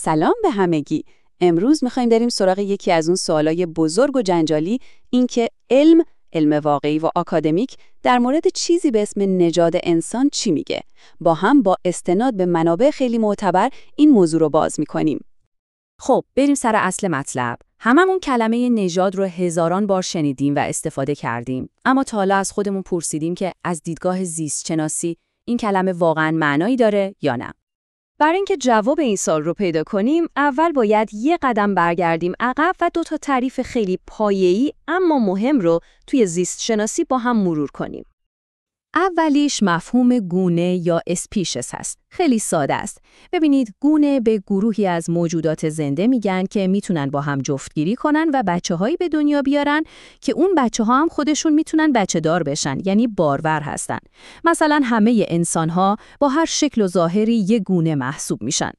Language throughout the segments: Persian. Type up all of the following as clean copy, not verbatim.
سلام به همگی. امروز می‌خوایم بریم سراغ یکی از اون سوالای بزرگ و جنجالی، این که علم واقعی و آکادمیک در مورد چیزی به اسم نژاد انسان چی میگه. با استناد به منابع خیلی معتبر این موضوع رو باز می‌کنیم. خب بریم سر اصل مطلب. هممون کلمه نژاد رو هزاران بار شنیدیم و استفاده کردیم، اما تا حالا از خودمون پرسیدیم که از دیدگاه زیست شناسی این کلمه واقعاً معنایی داره یا نه؟ برای اینکه جواب این سوال رو پیدا کنیم، اول باید یه قدم برگردیم عقب و 2 تا تعریف خیلی پایه‌ای اما مهم رو توی زیست شناسی با هم مرور کنیم. اولیش مفهوم گونه یا اسپیشس هست. خیلی ساده است. ببینید، گونه به گروهی از موجودات زنده میگن که میتونن با هم جفتگیری کنن و بچه‌هایی به دنیا بیارن که اون بچه‌ها هم خودشون میتونن بچه‌دار بشن، یعنی بارور هستن. مثلا همه انسان‌ها با هر شکل و ظاهری یه گونه محسوب میشن.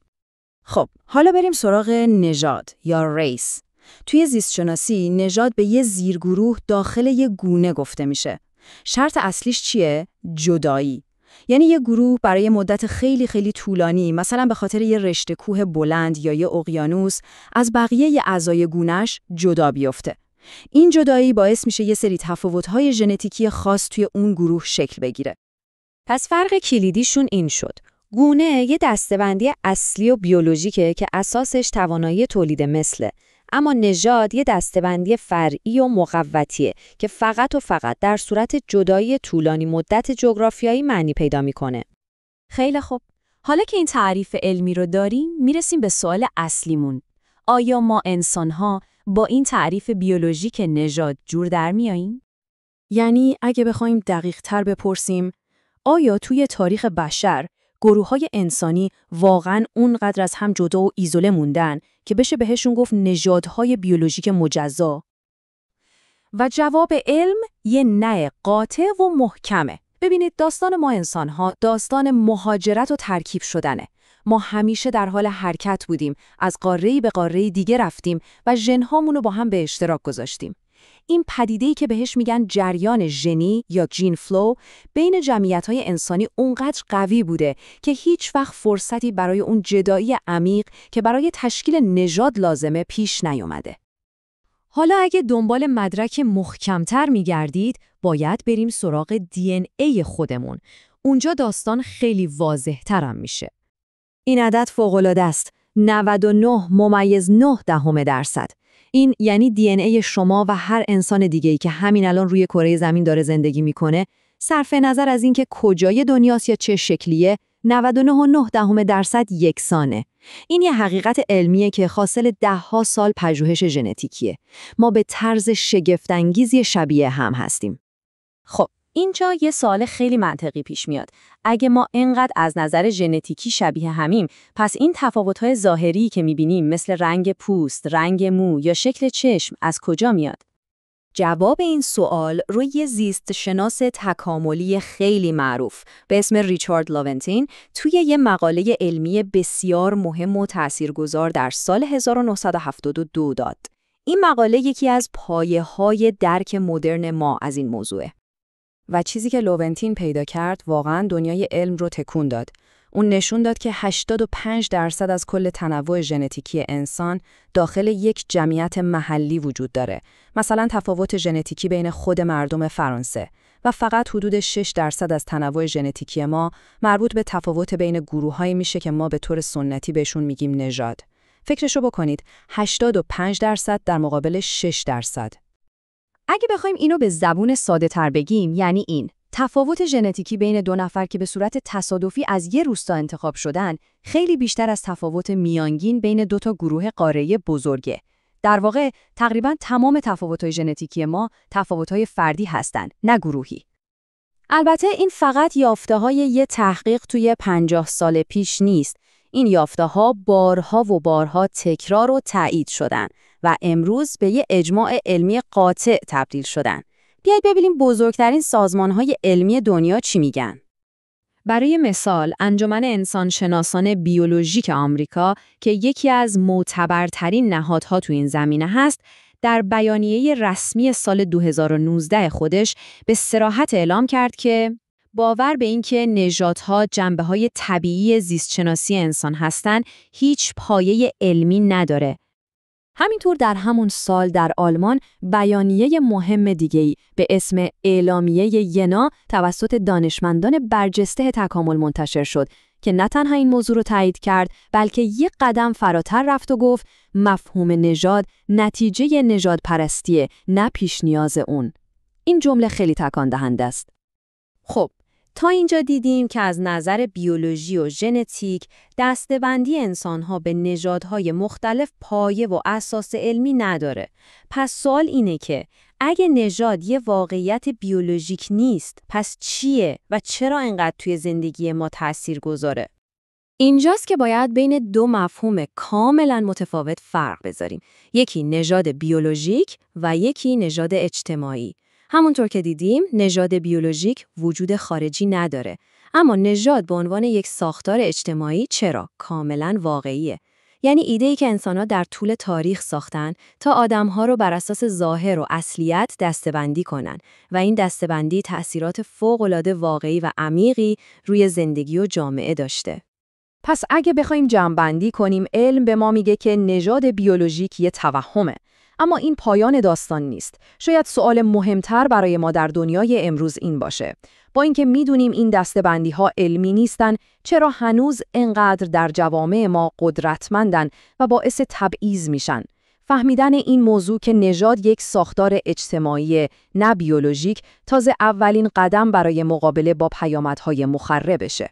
خب، حالا بریم سراغ نژاد یا ریس. توی زیست شناسی نژاد به یه زیرگروه داخل یه گونه گفته میشه. شرط اصلیش چیه؟ جدایی. یعنی یه گروه برای مدت خیلی خیلی طولانی، مثلا به خاطر یه رشته کوه بلند یا یه اقیانوس، از بقیه اعضای گونه‌اش جدا بیفته. این جدایی باعث میشه یه سری تفاوت‌های ژنتیکی خاص توی اون گروه شکل بگیره. پس فرق کلیدیشون این شد. گونه یه دسته‌بندی اصلی و بیولوژیکه که اساسش توانایی تولید مثله. اما نژاد یه دسته‌بندی فرعی و مقوتیه که فقط و فقط در صورت جدایی طولانی مدت جغرافیایی معنی پیدا میکنه. خیلی خوب. حالا که این تعریف علمی رو داریم، میرسیم به سوال اصلیمون. آیا ما انسان‌ها با این تعریف بیولوژیک نژاد جور در میاییم؟ یعنی اگه بخوایم دقیق‌تر بپرسیم، آیا توی تاریخ بشر گروه‌های انسانی واقعاً اونقدر از هم جدا و ایزوله موندن که بشه بهشون گفت نژادهای بیولوژیک مجزا؟ و جواب علم یه نه قاطع و محکمه. ببینید، داستان ما انسان‌ها داستان مهاجرت و ترکیب شدنه. ما همیشه در حال حرکت بودیم، از قاره‌ای به قاره دیگه رفتیم و ژن‌هامون رو با هم به اشتراک گذاشتیم. این پدیده‌ای که بهش میگن جریان ژنی یا جین فلو بین جمعیت‌های انسانی اونقدر قوی بوده که هیچ وقت فرصتی برای اون جدایی عمیق که برای تشکیل نژاد لازمه پیش نیومده. حالا اگه دنبال مدرک محکم‌تر می‌گردید، باید بریم سراغ DNA خودمون. اونجا داستان خیلی واضح‌تر هم میشه. این عدد فوق‌العاده است. 99.9%. این یعنی DNA شما و هر انسان دیگه‌ای که همین الان روی کره زمین داره زندگی میکنه، صرف نظر از اینکه کجای دنیاست یا چه شکلیه، 99.9% یکسانه. این یه حقیقت علمیه که حاصل 10 سال پژوهش ژنتیکیه. ما به طرز شگفت‌انگیزی شبیه هم هستیم. خب، اینجا یه سوال خیلی منطقی پیش میاد. اگه ما اینقدر از نظر ژنتیکی شبیه همیم، پس این تفاوت‌های ظاهری که می‌بینیم مثل رنگ پوست، رنگ مو یا شکل چشم از کجا میاد؟ جواب این سوال رو یه زیست شناس تکاملی خیلی معروف به اسم ریچارد لوونتین توی یه مقاله علمی بسیار مهم و تاثیرگذار در سال 1972 داد. این مقاله یکی از پایه‌های درک مدرن ما از این موضوعه. و چیزی که لوونتین پیدا کرد واقعاً دنیای علم رو تکون داد. اون نشون داد که 85% از کل تنوع ژنتیکی انسان داخل یک جمعیت محلی وجود داره. مثلا تفاوت ژنتیکی بین خود مردم فرانسه و فقط حدود 6% از تنوع ژنتیکی ما مربوط به تفاوت بین گروه‌هایی میشه که ما به طور سنتی بهشون میگیم نژاد. فکرشو بکنید، 85% در مقابل 6%. اگه بخوایم اینو به زبون ساده تر بگیم، یعنی این تفاوت ژنتیکی بین 2 نفر که به صورت تصادفی از یه روستا انتخاب شدن خیلی بیشتر از تفاوت میانگین بین 2 تا گروه قاره‌ای بزرگه. در واقع تقریباً تمام تفاوت‌های ژنتیکی ما تفاوت‌های فردی هستن، نه گروهی. البته این فقط یافته‌های یه تحقیق توی 50 سال پیش نیست. این یافته‌ها بارها و بارها تکرار و تایید شدن و امروز به یه اجماع علمی قاطع تبدیل شدن. بیایید ببینیم بزرگترین سازمان‌های علمی دنیا چی میگن. برای مثال، انجمن انسانشناسان بیولوژیک آمریکا که یکی از معتبرترین نهادها تو این زمینه هست، در بیانیه رسمی سال 2019 خودش به صراحت اعلام کرد که باور به اینکه نژادها جنبه‌های طبیعی زیستشناسی انسان هستند، هیچ پایه علمی نداره. همینطور در همون سال در آلمان بیانیه مهم دیگه‌ای به اسم اعلامیه ینا توسط دانشمندان برجسته تکامل منتشر شد که نه تنها این موضوع رو تایید کرد، بلکه یک قدم فراتر رفت و گفت مفهوم نژاد نتیجه نژاد پرستیه، نه پیش نیاز اون. این جمله خیلی تکان دهنده است. خب، تا اینجا دیدیم که از نظر بیولوژی و ژنتیک دسته‌بندی انسان‌ها به نژادهای مختلف پایه و اساس علمی نداره. پس سوال اینه که اگه نژاد یه واقعیت بیولوژیک نیست، پس چیه و چرا اینقدر توی زندگی ما تأثیر گذاره؟ اینجاست که باید بین دو مفهوم کاملا متفاوت فرق بذاریم. یکی نژاد بیولوژیک و یکی نژاد اجتماعی. همونطور که دیدیم، نژاد بیولوژیک وجود خارجی نداره. اما نژاد به عنوان یک ساختار اجتماعی چرا؟ کاملا واقعیه. یعنی ایده‌ای که انسان‌ها در طول تاریخ ساختن تا آدم‌ها رو بر اساس ظاهر و اصلیت دسته‌بندی کنن و این دسته‌بندی تأثیرات فوق‌العاده واقعی و عمیقی روی زندگی و جامعه داشته. پس اگه بخوایم جمع‌بندی کنیم، علم به ما میگه که نژاد بیولوژیک یه توهمه. اما این پایان داستان نیست. شاید سوال مهمتر برای ما در دنیای امروز این باشه: با اینکه میدونیم این دسته‌بندی‌ها علمی نیستن، چرا هنوز انقدر در جوامع ما قدرتمندن و باعث تبعیض میشن؟ فهمیدن این موضوع که نژاد یک ساختار اجتماعی نه بیولوژیک، تازه اولین قدم برای مقابله با پیامدهای مخربشه.